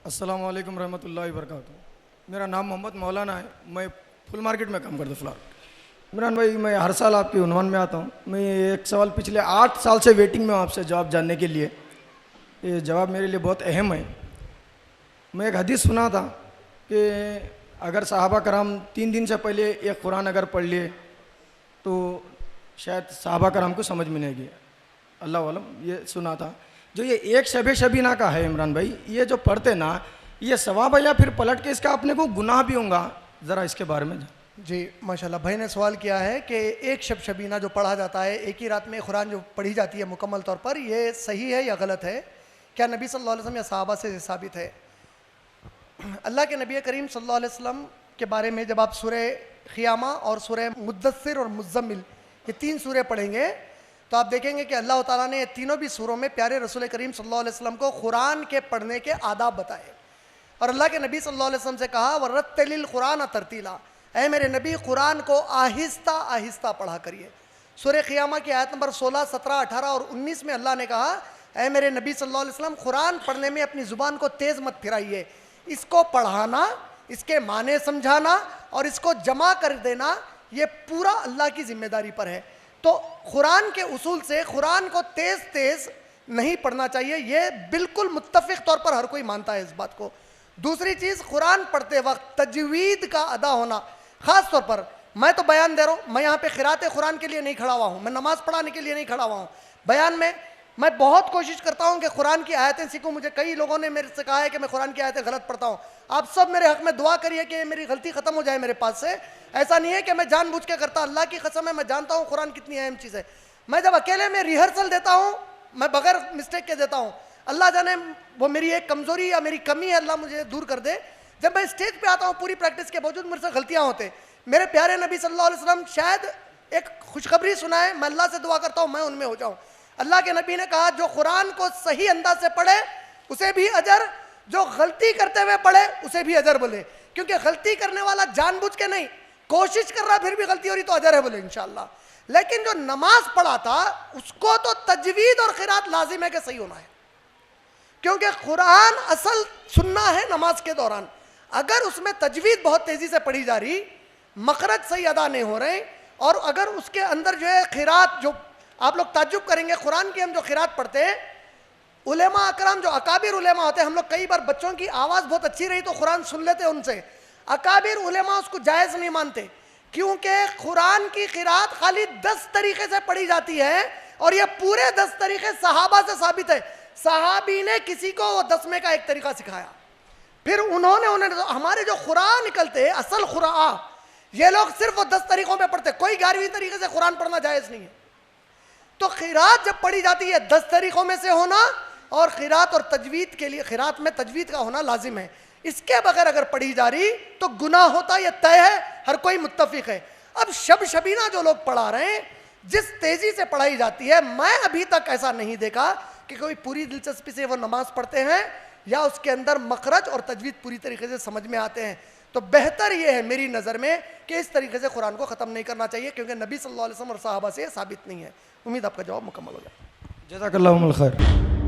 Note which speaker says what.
Speaker 1: अस्सलाम वालेकुम रहमतुल्लाहि वबरकातुहू। मेरा नाम मोहम्मद मौलाना है। मैं फुल मार्केट में काम करता हूँ फ़िलहाल। इमरान भाई, मैं हर साल आपके उन्वान में आता हूँ। मैं एक सवाल पिछले 8 साल से वेटिंग में हूँ आपसे जवाब जानने के लिए। ये जवाब मेरे लिए बहुत अहम है। मैं एक हदीस सुना था कि अगर सहाबा कराम 3 दिन से पहले एक कुरान अगर पढ़ लिए तो शायद सहाबा कराम को समझ में नहीं गया। अल्लाह आलम, ये सुना था। जो ये एक शबे शबीना का है इमरान भाई, ये जो पढ़ते ना, ये सवाब है या फिर पलट के इसका अपने को गुनाह भी होगा? ज़रा इसके बारे में।
Speaker 2: जी माशाल्लाह, भाई ने सवाल किया है कि एक शब शबीना जो पढ़ा जाता है, एक ही रात में कुरान जो पढ़ी जाती है मुकम्मल तौर पर, ये सही है या गलत है? क्या नबी सल्लल्लाहु अलैहि वसल्लम या सहाबा से साबित है? अल्लाह के नबी करीम सल्लल्लाहु अलैहि वसल्लम के बारे में जब आप सूरह क़ियामा और सूरह मुद्दस्सिर और मुज़्ज़म्मिल ये 3 सूरह पढ़ेंगे तो आप देखेंगे कि अल्लाह ताला ने ये तीनों भी सूरों में प्यारे रसूल करीम सल्लल्लाहु अलैहि वसल्लम को कुरान के पढ़ने के आदाब बताए। और अल्लाह के नबी सल्लल्लाहु अलैहि वसल्लम से कहा, वरत्तिलिल कुरान तरतीला, ऐ मेरे नबी कुरान को आहिस्ता आहिस्ता पढ़ा करिए। सूरह क़ियामा की आयत नंबर 16, 17, 18 और 19 में अल्लाह ने कहा, ऐ मेरे नबी सल्लल्लाहु अलैहि वसल्लम कुरान पढ़ने में अपनी ज़ुबान को तेज़ मत फिराइए, इसको पढ़ाना, इसके माने समझाना और इसको जमा कर देना ये पूरा अल्लाह की जिम्मेदारी पर है। तो कुरान के उसूल से कुरान को तेज़ तेज़ नहीं पढ़ना चाहिए, ये बिल्कुल मुत्तफ़िक़ तौर पर हर कोई मानता है इस बात को। दूसरी चीज़, कुरान पढ़ते वक्त तजवीद का अदा होना, ख़ास तौर पर मैं तो बयान दे रहा हूँ, मैं यहाँ पे क़िराअत कुरान के लिए नहीं खड़ा हुआ हूँ, मैं नमाज़ पढ़ाने के लिए नहीं खड़ा हुआ हूँ। बयान में मैं बहुत कोशिश करता हूँ कि कुरान की आयतें सीखूँ। मुझे कई लोगों ने मेरे से कहा है कि मैं कुरान की आयतें गलत पढ़ता हूँ। आप सब मेरे हक़ में दुआ करिए कि मेरी गलती ख़त्म हो जाए मेरे पास से। ऐसा नहीं है कि मैं जानबूझ के करता, अल्लाह की कसम है मैं जानता हूँ कुरान कितनी अहम चीज़ है। मैं जब अकेले में रिहर्सल देता हूँ, मैं बगैर मिस्टेक के देता हूँ। अल्लाह जाने वो मेरी एक कमज़ोरी या मेरी कमी है, अल्लाह मुझे दूर कर दे। जब मैं स्टेज पे आता हूँ पूरी प्रैक्टिस के बावजूद मुझसे गलतियाँ होते। मेरे प्यारे नबी सल्लल्लाहु अलैहि वसल्लम शायद एक खुशखबरी सुनाए, मैं अल्लाह से दुआ करता हूँ मैं उनमें हो जाऊँ। अल्लाह के नबी ने कहा, जो कुरान को सही अंदाज से पढ़े उसे भी अजर, जो गलती करते हुए पढ़े उसे भी अजर बोले। क्योंकि गलती करने वाला जानबूझ के नहीं, कोशिश कर रहा फिर भी गलती हो रही तो अजर है बोले इंशाअल्लाह। लेकिन जो नमाज पढ़ा था उसको तो तजवीद और क़िराअत लाजिम है कि सही होना है, क्योंकि कुरान असल सुनना है नमाज के दौरान। अगर उसमें तजवीद बहुत तेज़ी से पढ़ी जा रही, मखरज सही अदा नहीं हो रहे, और अगर उसके अंदर जो है क़िराअत, जो आप लोग ताज्जुब करेंगे कुरान की हम जो क़िराअत पढ़ते हैं, उलेमा अकराम जो अकाबिर उलेमा होते हैं, हम लोग कई बार बच्चों की आवाज़ बहुत अच्छी रही तो कुरान सुन लेते हैं उनसे। अकाबिर उलेमा उसको जायज़ नहीं मानते, क्योंकि कुरान की क़िराअत खाली 10 तरीक़े से पढ़ी जाती है और ये पूरे 10 तरीक़े सहाबा से साबित है। सहाबी ने किसी को वो 10 में का एक तरीक़ा सिखाया, फिर उन्होंने हमारे जो कुरान निकलते असल कुरान, ये लोग सिर्फ वो 10 तरीक़ों में पढ़ते, कोई 11वीं तरीक़े से कुरान पढ़ना जायज़ नहीं है। तो क़िराअत जब पढ़ी जाती है 10 तरीक़ों में से होना, और क़िराअत और तजवीद के लिए क़िराअत में तजवीद का होना लाजिम है। इसके बगैर अगर पढ़ी जा रही तो गुनाह होता, यह तय है, हर कोई मुत्तफ़िक़ है। अब शब शबीना जो लोग पढ़ा रहे हैं, जिस तेज़ी से पढ़ाई जाती है, मैं अभी तक ऐसा नहीं देखा कि कोई पूरी दिलचस्पी से वो नमाज़ पढ़ते हैं या उसके अंदर मखरज और तजवीद पूरी तरीके से समझ में आते हैं। तो बेहतर ये है मेरी नज़र में कि इस तरीके से कुरान को ख़त्म नहीं करना चाहिए, क्योंकि नबी सल्लल्लाहु अलैहि वसल्लम और सहाबा से साबित नहीं है। उम्मीद आपका जवाब मुकम्मल हो जाए।
Speaker 1: जज़ाकल्लाहुल खैर।